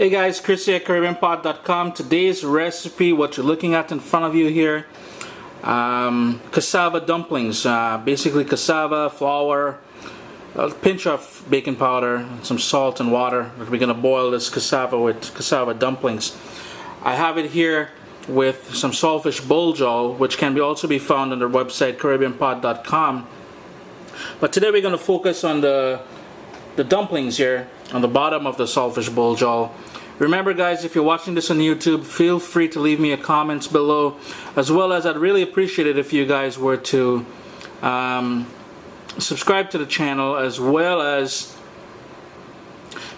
Hey guys, Chris here at CaribbeanPot.com. Today's recipe, what you're looking at in front of you here, cassava dumplings. Basically cassava, flour, a pinch of baking powder, some salt and water. We're going to boil this cassava with cassava dumplings. I have it here with some saltfish bulgur, which can also be found on their website, CaribbeanPot.com. But today we're going to focus on the dumplings here on the bottom of the saltfish bulgur. Remember guys, if you're watching this on YouTube, feel free to leave me a comments below, as well as I'd really appreciate it if you guys were to subscribe to the channel, as well as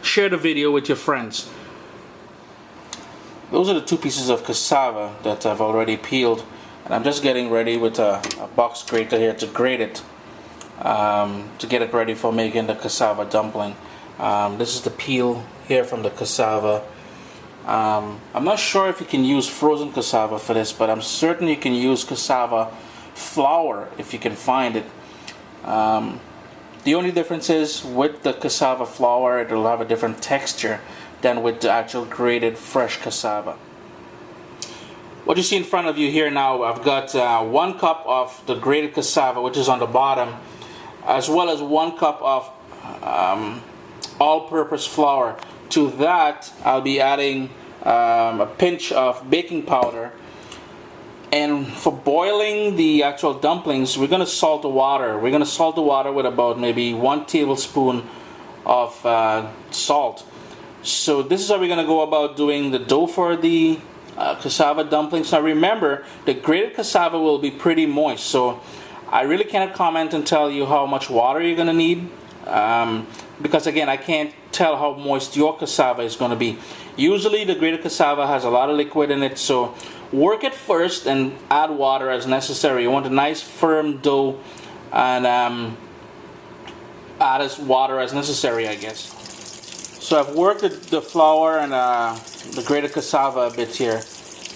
share the video with your friends. Those are the two pieces of cassava that I've already peeled, and I'm just getting ready with a box grater here to grate it, to get it ready for making the cassava dumpling. This is the peel here from the cassava. I'm not sure if you can use frozen cassava for this, but I'm certain you can use cassava flour if you can find it. The only difference is with the cassava flour, it will have a different texture than with the actual grated fresh cassava. What you see in front of you here now, I've got 1 cup of the grated cassava, which is on the bottom, as well as 1 cup of all-purpose flour. To that, I'll be adding a pinch of baking powder. And for boiling the actual dumplings, we're going to salt the water. We're going to salt the water with about maybe 1 tablespoon of salt. So this is how we're going to go about doing the dough for the cassava dumplings. Now remember, the grated cassava will be pretty moist, so I really cannot comment and tell you how much water you're going to need. Because again, I can't tell how moist your cassava is going to be. Usually the grated cassava has a lot of liquid in it, so work it first and add water as necessary. You want a nice firm dough, and add as water as necessary, I guess. So I've worked the flour and the grated cassava a bit here,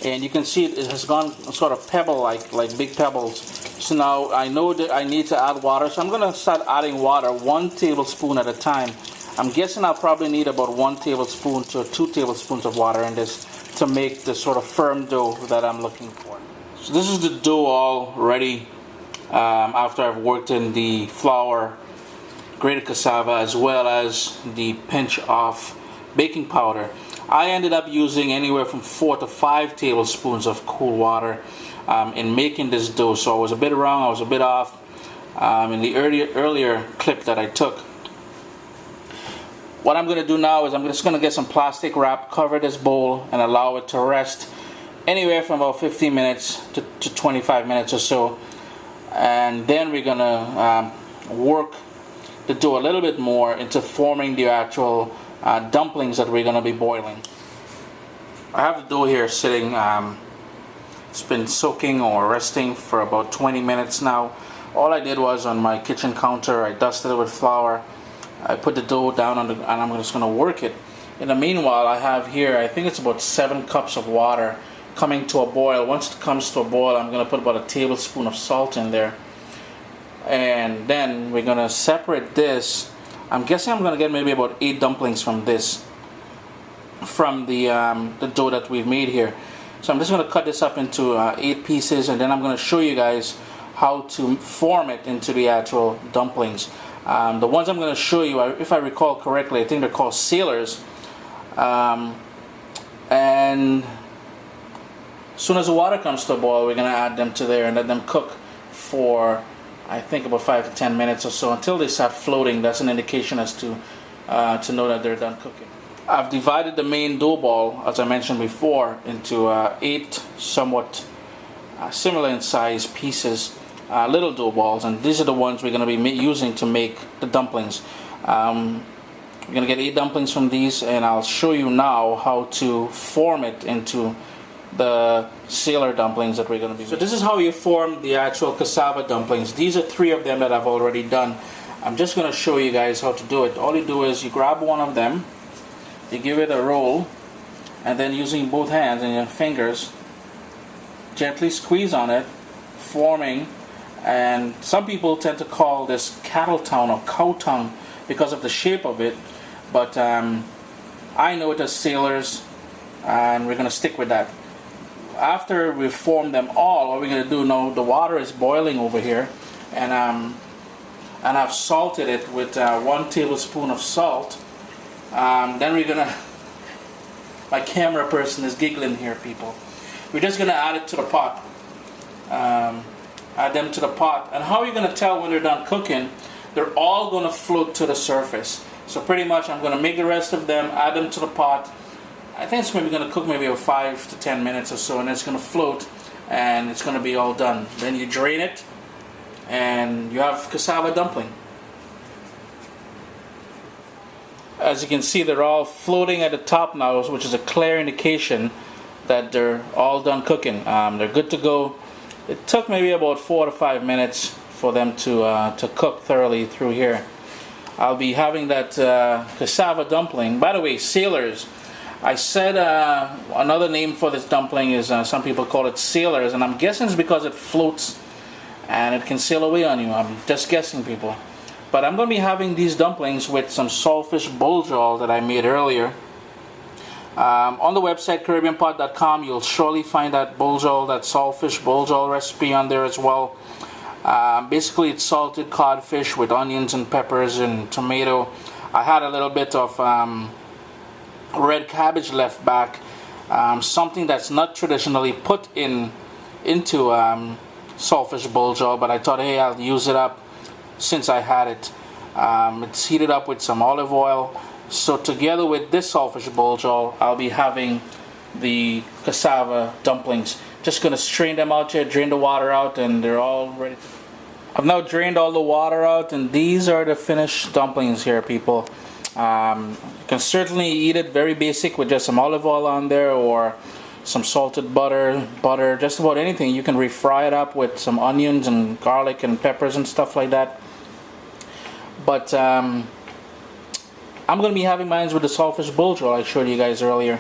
and you can see it has gone sort of pebble like big pebbles. So now I know that I need to add water, so I'm going to start adding water 1 tablespoon at a time. I'm guessing I'll probably need about 1 tablespoon to 2 tablespoons of water in this to make the sort of firm dough that I'm looking for. So this is the dough all ready after I've worked in the flour, grated cassava, as well as the pinch of baking powder. I ended up using anywhere from 4 to 5 tablespoons of cool water in making this dough, so I was a bit wrong, I was a bit off in the earlier clip that I took. What I'm going to do now is I'm just going to get some plastic wrap, cover this bowl, and allow it to rest anywhere from about 15 minutes to 25 minutes or so. And then we're going to work the dough a little bit more into forming the actual dumplings that we're going to be boiling. I have the dough here sitting, it's been soaking or resting for about 20 minutes now. All I did was on my kitchen counter, I dusted it with flour. I put the dough down on and I'm just going to work it. In the meanwhile, I have here, I think it's about 7 cups of water coming to a boil. Once it comes to a boil, I'm going to put about a tablespoon of salt in there. And then we're going to separate this. I'm guessing I'm going to get maybe about 8 dumplings from this, from the dough that we've made here. So I'm just going to cut this up into 8 pieces, and then I'm going to show you guys how to form it into the actual dumplings. The ones I'm going to show you, if I recall correctly, I think they're called sailors. And as soon as the water comes to a boil, we're going to add them to there and let them cook for, I think, about 5 to 10 minutes or so until they start floating. That's an indication as to know that they're done cooking. I've divided the main dough ball, as I mentioned before, into 8 somewhat similar in size pieces. Little dough balls, and these are the ones we're going to be using to make the dumplings. We're going to get 8 dumplings from these, and I'll show you now how to form it into the sailor dumplings that we're going to be making. So this is how you form the actual cassava dumplings. These are 3 of them that I've already done. I'm just going to show you guys how to do it. All you do is you grab one of them, you give it a roll, and then using both hands and your fingers, gently squeeze on it, forming. And some people tend to call this cattle tongue or cow tongue because of the shape of it, but I know it as Sailors, and we're gonna stick with that. After we form them all, what we're gonna do now, the water is boiling over here, and I've salted it with 1 tablespoon of salt. Then we're gonna, my camera person is giggling here, people. We're just gonna add it to the pot. Add them to the pot. And how are you gonna tell when they're done cooking? They're all gonna float to the surface. So pretty much I'm gonna make the rest of them, add them to the pot. I think it's maybe gonna cook maybe about 5 to 10 minutes or so, and it's gonna float and it's gonna be all done. Then you drain it and you have cassava dumpling. As you can see, they're all floating at the top now, which is a clear indication that they're all done cooking. They're good to go. It took maybe about 4 to 5 minutes for them to cook thoroughly through here. I'll be having that cassava dumpling. By the way, Sailors, I said another name for this dumpling is, some people call it Sailors, and I'm guessing it's because it floats and it can sail away on you. I'm just guessing, people. But I'm going to be having these dumplings with some saltfish bulgur that I made earlier. On the website CaribbeanPot.com, you'll surely find that bulgur, that saltfish bulgur recipe on there as well. Basically, it's salted codfish with onions and peppers and tomato. I had a little bit of red cabbage left back, something that's not traditionally put into saltfish bulgur, but I thought, hey, I'll use it up since I had it. It's heated up with some olive oil. So together with this saltfish bulgur, I'll be having the cassava dumplings. Just gonna strain them out here, drain the water out, and they're all ready to... I've now drained all the water out, and these are the finished dumplings here, people. You can certainly eat it very basic with just some olive oil on there, or some salted butter, just about anything. You can refry it up with some onions and garlic and peppers and stuff like that. But I'm going to be having mine with the saltfish bulgur I showed you guys earlier.